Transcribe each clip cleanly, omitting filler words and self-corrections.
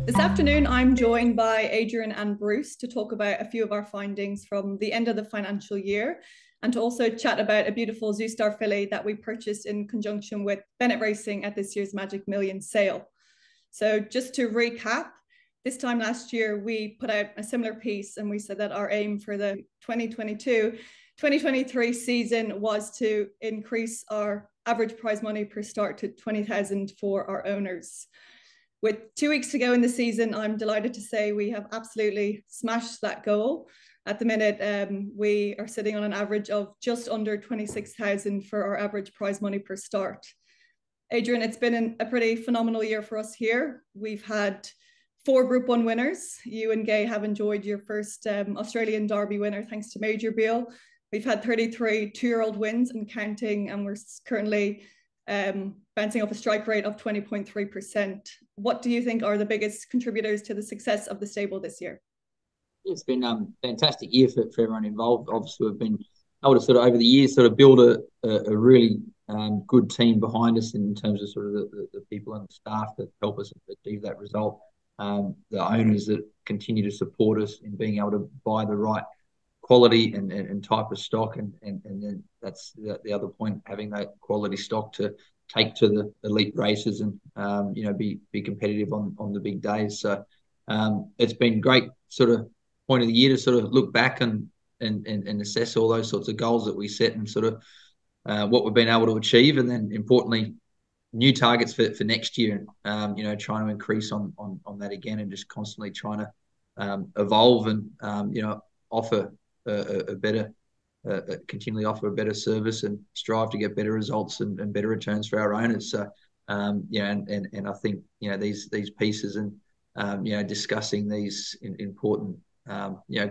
This afternoon, I'm joined by Adrian and Bruce to talk about a few of our findings from the end of the financial year and to also chat about a beautiful Zoustar filly that we purchased in conjunction with Bennett Racing at this year's Magic Million sale. So just to recap, this time last year, we put out a similar piece and we said that our aim for the 2022-2023 season was to increase our average prize money per start to 20,000 for our owners. With 2 weeks to go in the season, I'm delighted to say we have absolutely smashed that goal. At the minute, we are sitting on an average of just under 26,000 for our average prize money per start. Adrian, it's been a pretty phenomenal year for us here. We've had 4 Group 1 winners. You and Gay have enjoyed your first Australian Derby winner, thanks to Major Beale. We've had 33 two-year-old wins and counting, and we're currently bouncing off a strike rate of 20.3%. What do you think are the biggest contributors to the success of the stable this year? It's been a fantastic year for everyone involved. Obviously, we've been able to sort of over the years sort of build a really good team behind us in terms of sort of the people and the staff that help us achieve that result. The owners that continue to support us in being able to buy the right quality and type of stock, and then that's the other point, having that quality stock to take to the elite races and be competitive on the big days. So it's been great sort of point of the year to sort of look back and assess all those sorts of goals that we set and sort of what we've been able to achieve, and then importantly new targets for next year. Trying to increase on that again, and just constantly trying to evolve and offer a better, continually offer a better service and strive to get better results and better returns for our owners. So, and I think these pieces and discussing these important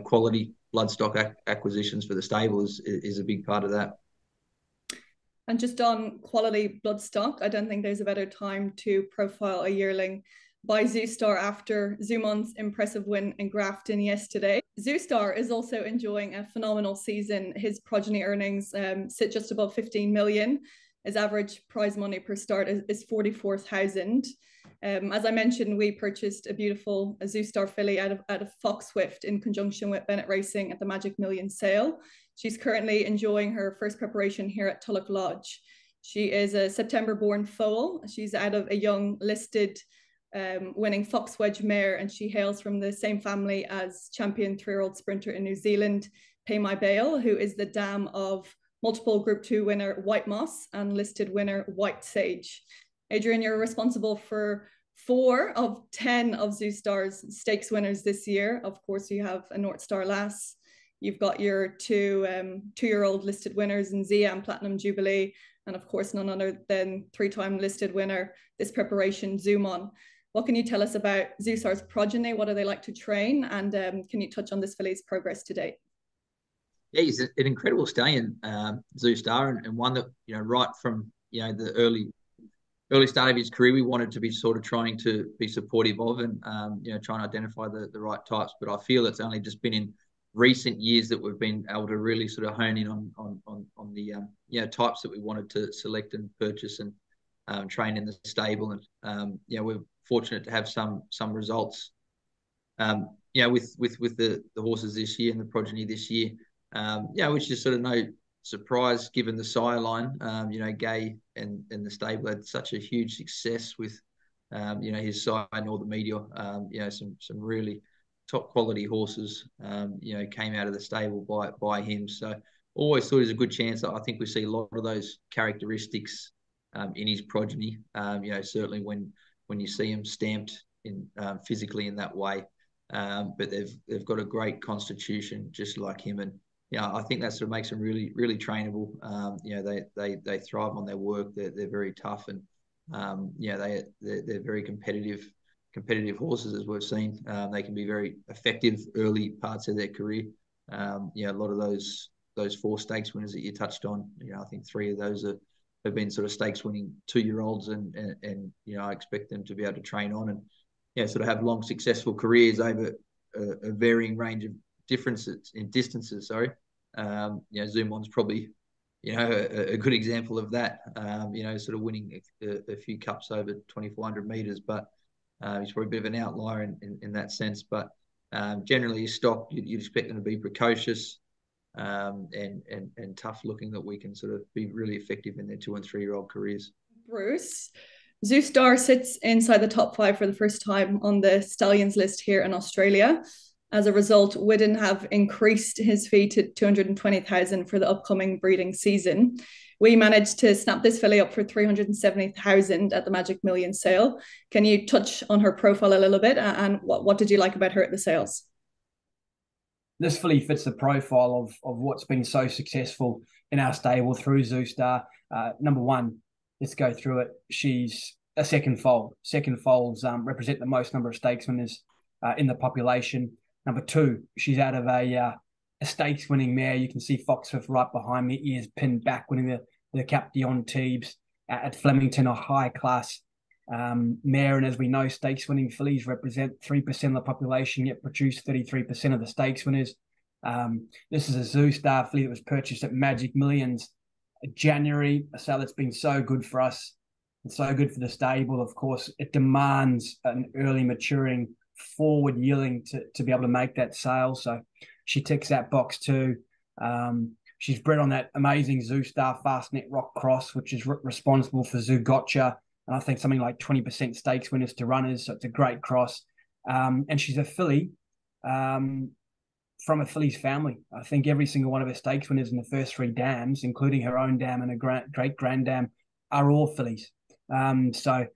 quality bloodstock acquisitions for the stable is a big part of that. And just on quality bloodstock, I don't think there's a better time to profile a yearling by Zoustar after Zumon's impressive win in Grafton yesterday. Zoustar is also enjoying a phenomenal season. His progeny earnings sit just above 15 million. His average prize money per start is 44,000. As I mentioned, we purchased a beautiful Zoustar filly out of Fox Swift in conjunction with Bennett Racing at the Magic Million sale. She's currently enjoying her first preparation here at Tulloch Lodge. She is a September-born foal. She's out of a young listed winning Fox Wedge mare, and she hails from the same family as champion 3-year-old sprinter in New Zealand, Pay My Bail, who is the dam of multiple Group 2 winner White Moss and listed winner White Sage. Adrian, you're responsible for 4 of 10 of Zoustar's stakes winners this year. Of course, you have a North Star Lass. You've got your two-year-old listed winners in Zia and Platinum Jubilee, and of course, none other than 3-time listed winner this preparation, Zoumon. What can you tell us about Zoustar's progeny? What do they like to train? And can you touch on this filly's progress to date? Yeah, he's an incredible stallion, Zoustar, and one that right from the early start of his career, we wanted to be sort of trying to be supportive of and trying to identify the right types. But I feel it's only just been in recent years that we've been able to really sort of hone in on the types that we wanted to select and purchase and train in the stable. And we're fortunate to have some results with the horses this year and the progeny this year, which is sort of no surprise given the sire line. Gay and the stable had such a huge success with his sire and all the media. Some really top quality horses came out of the stable by him. So always thought it was a good chance. I think we see a lot of those characteristics in his progeny. Certainly when you see him stamped in physically in that way. But they've got a great constitution just like him, and I think that sort of makes them really, really trainable. They thrive on their work. They're very tough, and they're very competitive horses, as we've seen. They can be very effective early parts of their career. A lot of those 4 stakes winners that you touched on, I think 3 of those have been sort of stakes winning 2-year-olds, and I expect them to be able to train on and sort of have long successful careers over a varying range of differences in distances. Zumon's probably a good example of that. Sort of winning a few cups over 2,400 meters, but He's probably a bit of an outlier in that sense, but generally his stock, you'd expect them to be precocious and tough looking, that we can sort of be really effective in their 2 and 3 year old careers. Bruce, Zoustar sits inside the top 5 for the first time on the Stallions list here in Australia. As a result, Widden have increased his fee to 220,000 for the upcoming breeding season. We managed to snap this filly up for 370,000 at the Magic Million sale. Can you touch on her profile a little bit, and what did you like about her at the sales? This filly fits the profile of what's been so successful in our stable through Zoustar. Number one, let's go through it. She's a second foal. Second foals represent the most number of stakes winners in the population. Number two, she's out of a stakes winning mare. You can see Foxworth right behind me, ears pinned back, winning the Cap Dion Teebs at Flemington, a high class mare. And as we know, stakes winning fillies represent 3% of the population, yet produce 33% of the stakes winners. This is a Zoustar filly that was purchased at Magic Millions in January, a sale that's been so good for us and so good for the stable. Of course, it demands an early maturing forward yielding to be able to make that sale. So she ticks that box too. She's bred on that amazing Zoustar Fastnet Rock Cross, which is responsible for Zoo Gotcha, and I think something like 20% stakes winners to runners. So it's a great cross. And she's a filly from a filly's family. I think every single one of her stakes winners in the first 3 dams, including her own dam and a great grand dam, are all fillies. So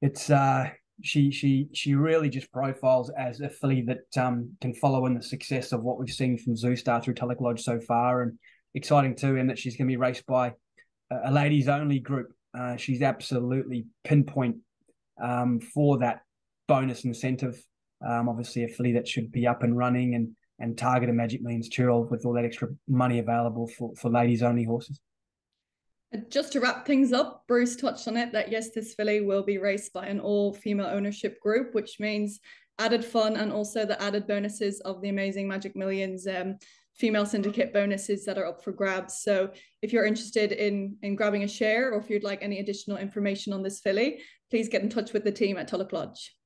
it's she really just profiles as a filly that can follow in the success of what we've seen from Zoustar through Tulloch Lodge so far, and exciting too in that she's going to be raced by a ladies only group. She's absolutely pinpoint for that bonus incentive. Obviously a filly that should be up and running and target a Magic Millions Tyrrell with all that extra money available for ladies only horses. Just to wrap things up, Bruce touched on it that yes, this filly will be raced by an all-female ownership group, which means added fun and also the added bonuses of the amazing Magic Millions female syndicate bonuses that are up for grabs. So if you're interested in grabbing a share, or if you'd like any additional information on this filly, please get in touch with the team at Tulloch Lodge.